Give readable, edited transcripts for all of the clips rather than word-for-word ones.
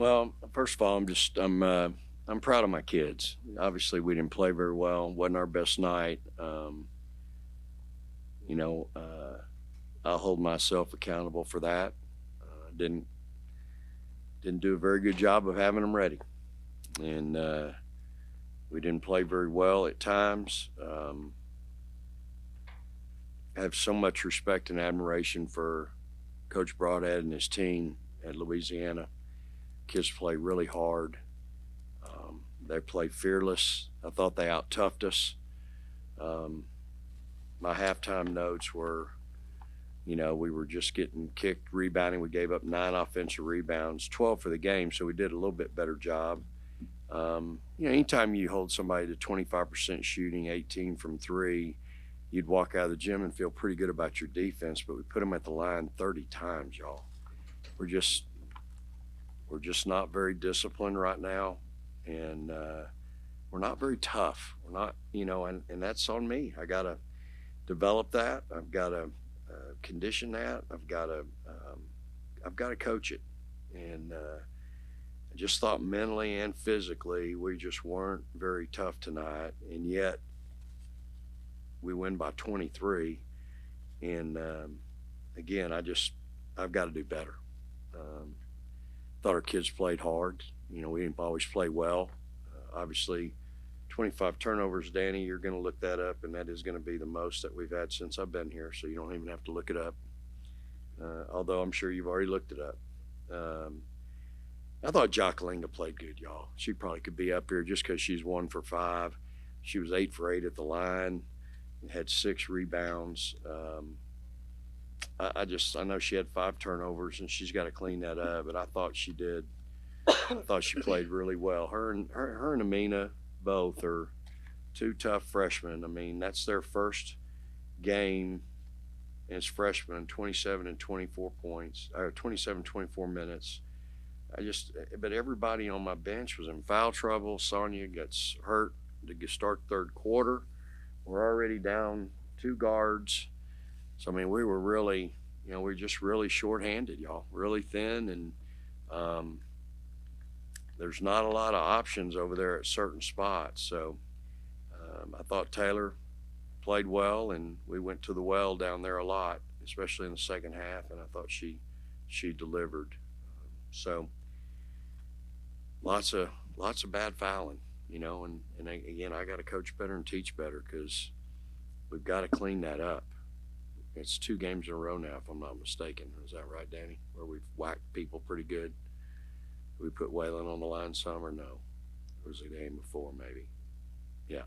Well, first of all, I'm proud of my kids. Obviously, we didn't play very well. Wasn't our best night. You know, I'll hold myself accountable for that. Didn't do a very good job of having them ready, and we didn't play very well at times. I have so much respect and admiration for Coach Broadhead and his team at Louisiana. Kids play really hard. They play fearless. I thought they out-toughed us. Um, my halftime notes were, we were just getting kicked, rebounding. We gave up 9 offensive rebounds, 12 for the game, so we did a little bit better job. Anytime you hold somebody to 25% shooting, 18 from 3, you'd walk out of the gym and feel pretty good about your defense, but we put them at the line 30 times, y'all. We're just not very disciplined right now, and we're not very tough. We're not, and that's on me. I got to develop that. I've got to condition that. I've got to coach it. And I just thought mentally and physically we just weren't very tough tonight, and yet we win by 23. And again, I've got to do better. Thought our kids played hard. We didn't always play well. Obviously, 25 turnovers, Danny, you're going to look that up, and that is going to be the most that we've had since I've been here, so you don't even have to look it up, although I'm sure you've already looked it up. I thought Jacqueline played good, y'all. She probably could be up here just because she's 1 for 5. She was 8 for 8 at the line, had 6 rebounds. I know she had 5 turnovers, and she's got to clean that up, but I thought she did. I thought she played really well. Her and Amina both are 2 tough freshmen. I mean, that's their first game as freshmen, 27 and 24 points, or 27, 24 minutes. But everybody on my bench was in foul trouble. Sonia gets hurt to start third quarter. We're already down 2 guards. So, I mean, we were really, we're just really shorthanded, y'all, really thin. And there's not a lot of options over there at certain spots. So I thought Taylor played well, and we went to the well down there a lot, especially in the second half, and I thought she delivered. So lots of bad fouling, and again, I got to coach better and teach better because we've got to clean that up. It's 2 games in a row now, if I'm not mistaken. Is that right, Danny? Where we've whacked people pretty good. We put Waylon on the line some, or no? It was a game before, maybe. Yeah.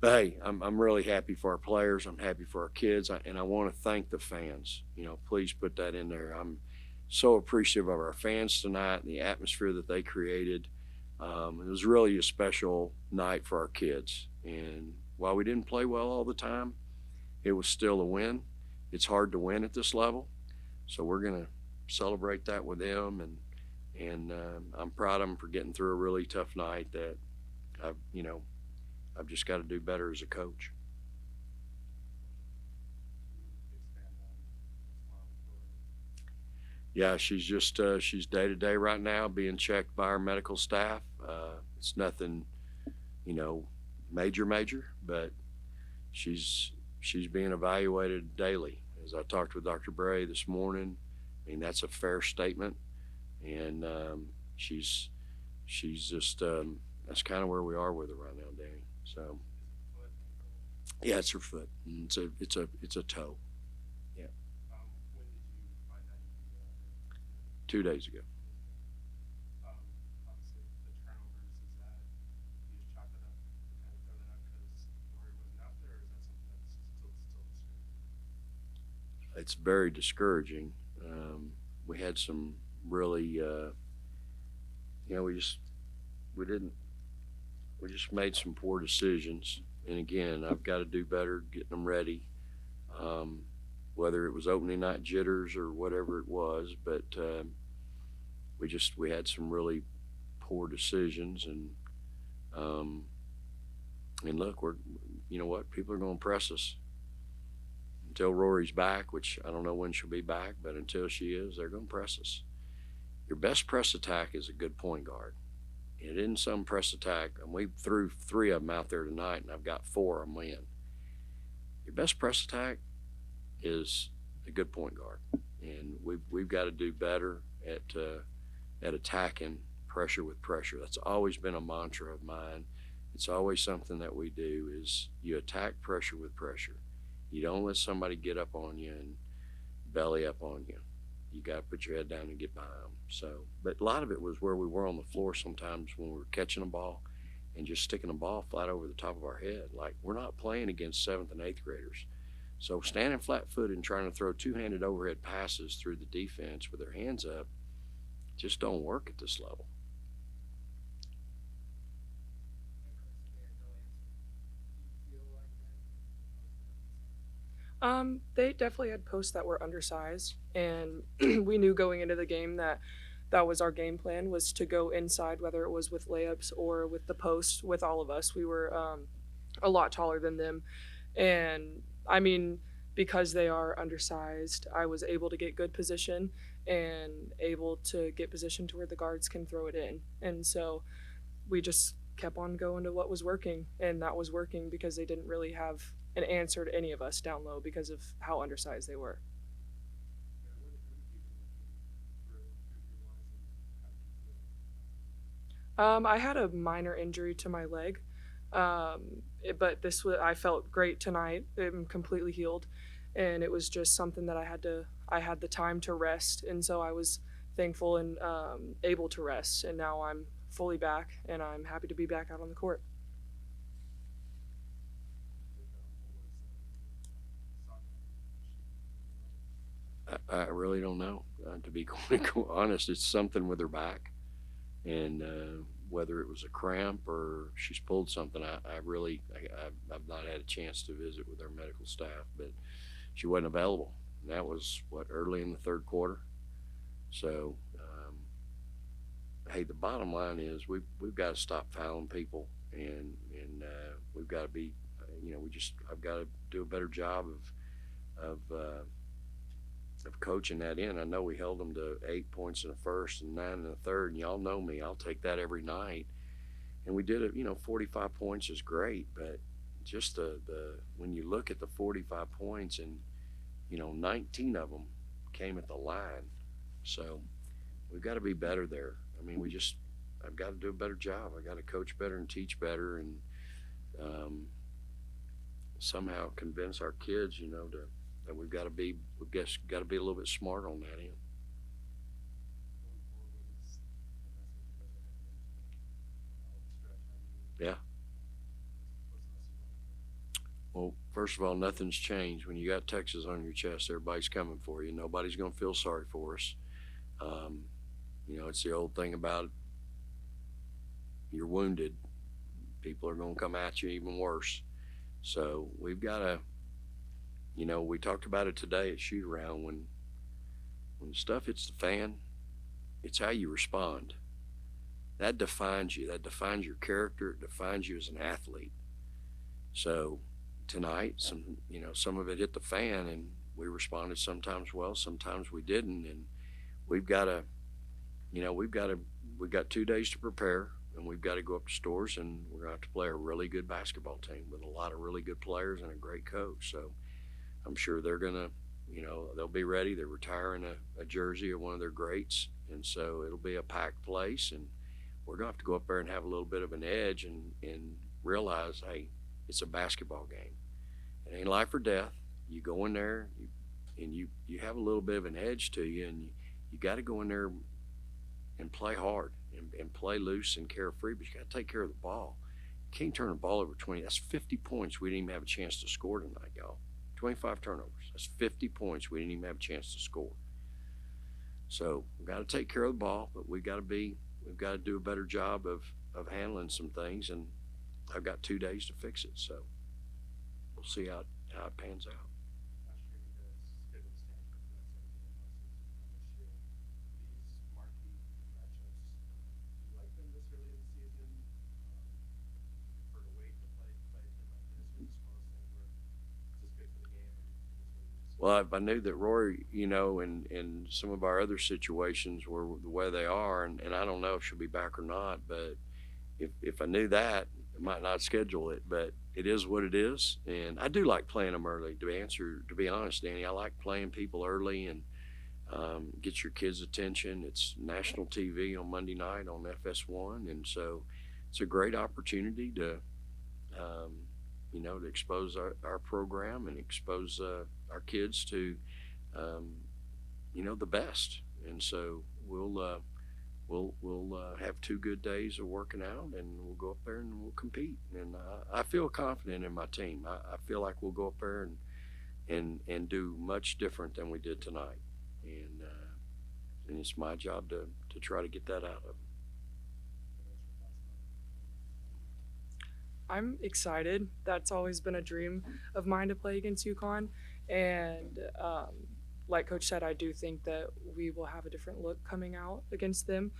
But hey, I'm really happy for our players. I'm happy for our kids, and I want to thank the fans. Please put that in there. I'm so appreciative of our fans tonight and the atmosphere that they created. It was really a special night for our kids. And while we didn't play well all the time, it was still a win. It's hard to win at this level, so we're going to celebrate that with them. And I'm proud of them for getting through a really tough night that I've just got to do better as a coach. Yeah, she's day to day right now, being checked by our medical staff. It's nothing, major, but she's being evaluated daily. As I talked with Dr. Bray this morning, I mean, that's a fair statement, and she's just that's kind of where we are with her right now, Danny. So yeah, it's her foot. It's a toe. Yeah. 2 days ago. Obviously, the turnovers, is that you just chalk that up, kind of throw that out because Lori wasn't out there, or is that something that's still disturbing? It's very discouraging. We had some really, we just made some poor decisions. And again, I've got to do better getting them ready. Whether it was opening night jitters or whatever it was, but we had some really poor decisions, and look, people are going to press us until Rory's back, which I don't know when she'll be back, but until she is, they're going to press us. Your best press attack is a good point guard. It isn't some press attack, and we threw 3 of them out there tonight, and I've got 4 of them in. Your best press attack is a good point guard, and we've got to do better at attacking pressure with pressure. That's always been a mantra of mine. It's always something that we do is you attack pressure with pressure. You don't let somebody get up on you and belly up on you. You got to put your head down and get by them. So, but a lot of it was where we were on the floor sometimes when we were catching a ball and just sticking a ball flat over the top of our head. Like, we're not playing against 7th and 8th graders. So standing flat-footed and trying to throw two-handed overhead passes through the defense with their hands up just don't work at this level. They definitely had posts that were undersized, and we knew going into the game that that was our game plan, was to go inside, whether it was with layups or with the post. With all of us, we were a lot taller than them, and I mean, because they are undersized, I was able to get good position and able to get position to where the guards can throw it in, and so we just kept on going to what was working, and that was working because they didn't really have an answer to any of us down low because of how undersized they were. I had a minor injury to my leg, but I felt great tonight. I'm completely healed, and it was just something that I had the time to rest, and so I was thankful and able to rest, and now I'm fully back, and I'm happy to be back out on the court. I really don't know. To be quite honest, it's something with her back, and whether it was a cramp or she's pulled something, I've not had a chance to visit with our medical staff, but she wasn't available. And that was early in the third quarter. So, hey, the bottom line is we've got to stop fouling people, and we've got to be, I've got to do a better job of coaching that in. I know we held them to 8 points in the first and 9 in the third, and y'all know me. I'll take that every night. And we did it. 45 points is great, but just the when you look at the 45 points and 19 of them came at the line, so we've got to be better there. I mean, I've got to do a better job. I got to coach better and teach better, and somehow convince our kids, that we've got to be a little bit smart on that end. Yeah. Well, first of all, nothing's changed. When you got Texas on your chest, everybody's coming for you. Nobody's going to feel sorry for us. It's the old thing about you're wounded, people are going to come at you even worse. So we've got to, we talked about it today at shoot around. When stuff hits the fan, it's how you respond. That defines you. That defines your character. It defines you as an athlete. So tonight, some of it hit the fan, and we responded sometimes well, sometimes we didn't, and we've got 2 days to prepare, and we've got to go up to Stores, and we're going to have to play a really good basketball team with a lot of really good players and a great coach. So I'm sure they're going to, they'll be ready. They're retiring a jersey of one of their greats, and so it'll be a packed place, and we're going to have to go up there and have a little bit of an edge and realize, hey, it's a basketball game. It ain't life or death. You go in there, you have a little bit of an edge to you, and you got to go in there and play hard and play loose and carefree, but you got to take care of the ball. You can't turn the ball over 20. That's 50 points we didn't even have a chance to score tonight, y'all. 25 turnovers. That's 50 points we didn't even have a chance to score. So we've got to take care of the ball, but we've got to do a better job of handling some things, and I've got 2 days to fix it. So we'll see how it pans out. Well, if I knew that Rory, you know, and some of our other situations were the way they are, and I don't know if she'll be back or not, but if I knew that, I might not schedule it, but it is what it is. And I do like playing them early, to be honest, Danny. I like playing people early and get your kids' attention. It's national TV on Monday night on FS1, and so it's a great opportunity to, you know, to expose our program and expose our kids to, you know, the best. And so we'll have 2 good days of working out, and we'll go up there and we'll compete. And I feel confident in my team. I feel like we'll go up there and do much different than we did tonight. And it's my job to try to get that out of them. I'm excited. That's always been a dream of mine to play against UConn. And like Coach said, I do think that we will have a different look coming out against them.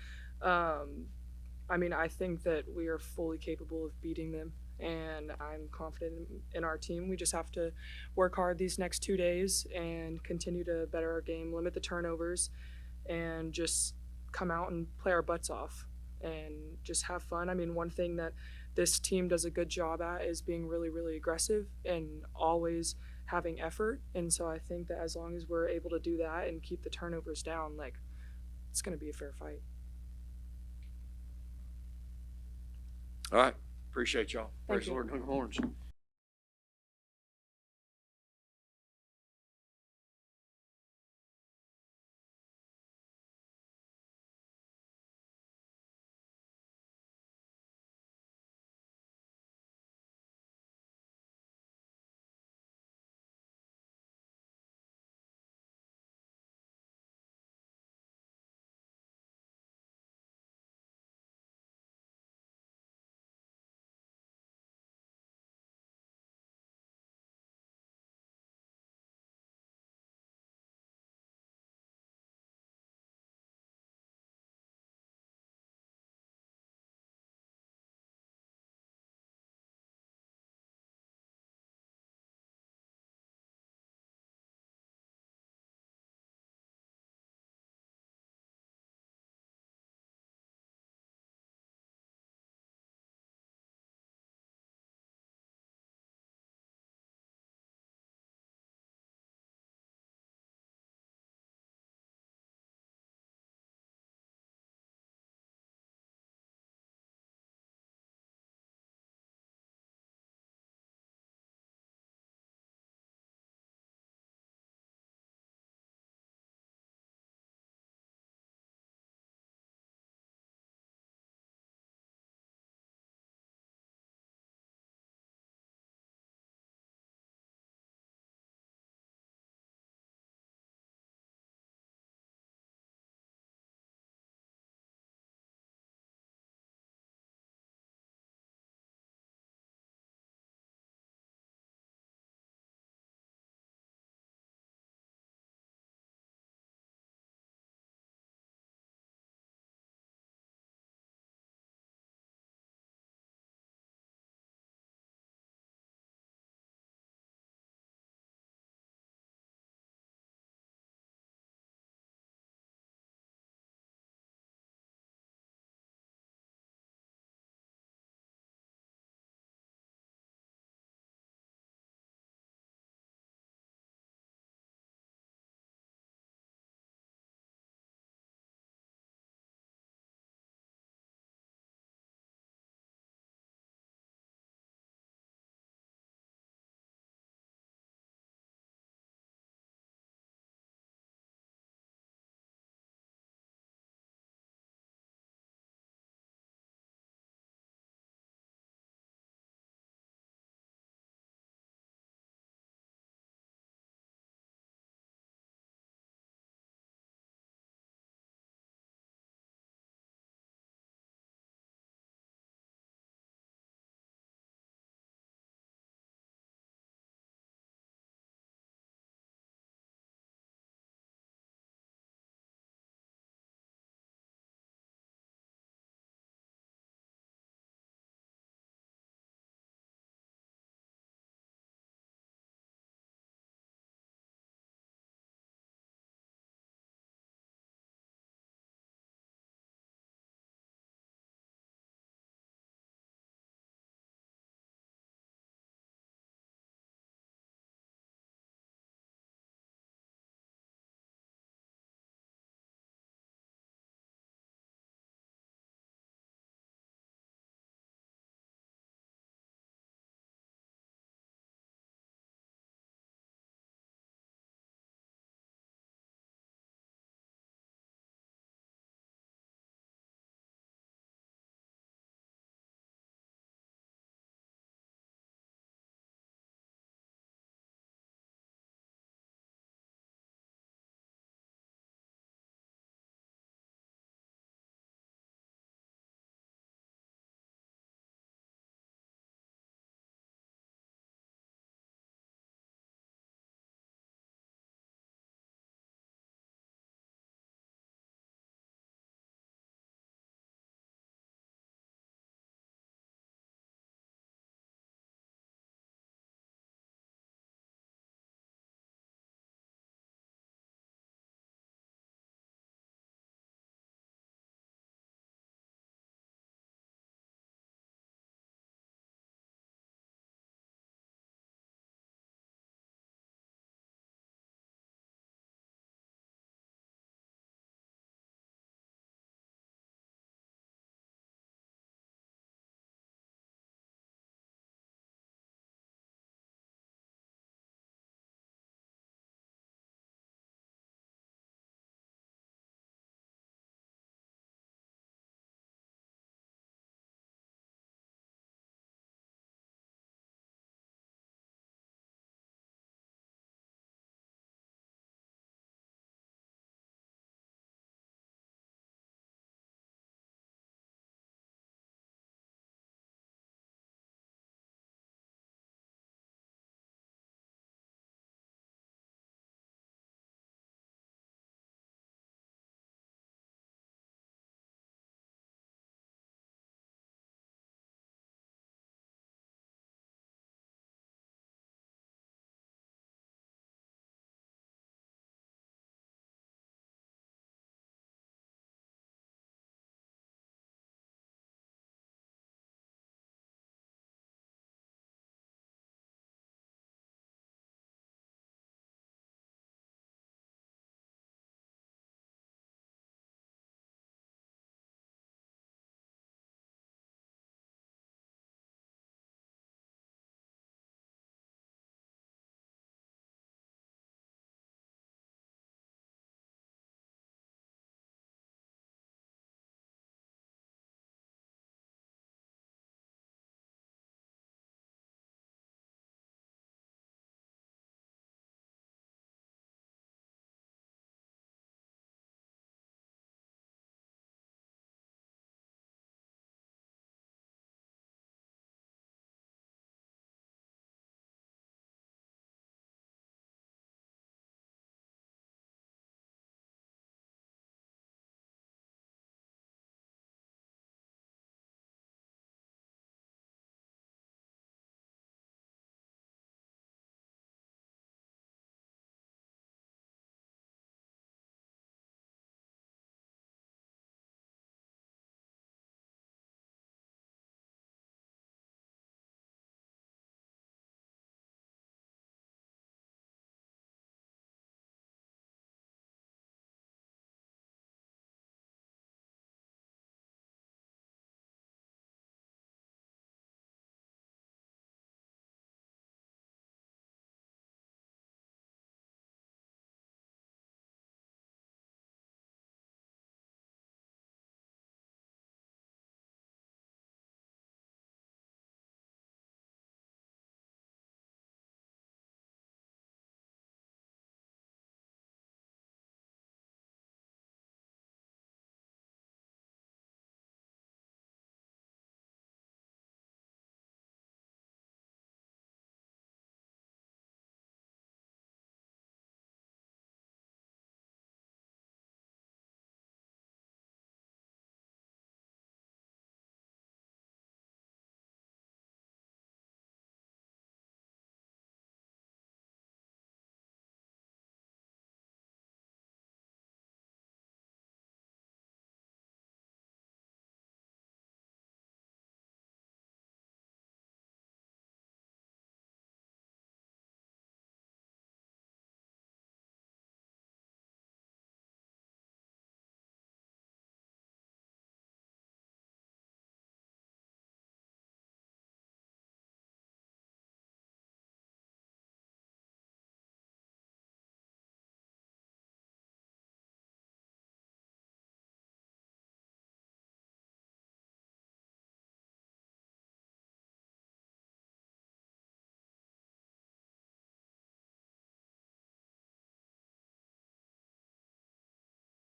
I mean, I think that we are fully capable of beating them, and I'm confident in our team. We just have to work hard these next 2 days and continue to better our game, limit the turnovers, and just come out and play our butts off and just have fun. I mean, one thing that this team does a good job at is being really, really aggressive and always having effort. And so I think that as long as we're able to do that and keep the turnovers down, like, it's going to be a fair fight. All right. Appreciate y'all. Thank Praise the you. Lord, Longhorns.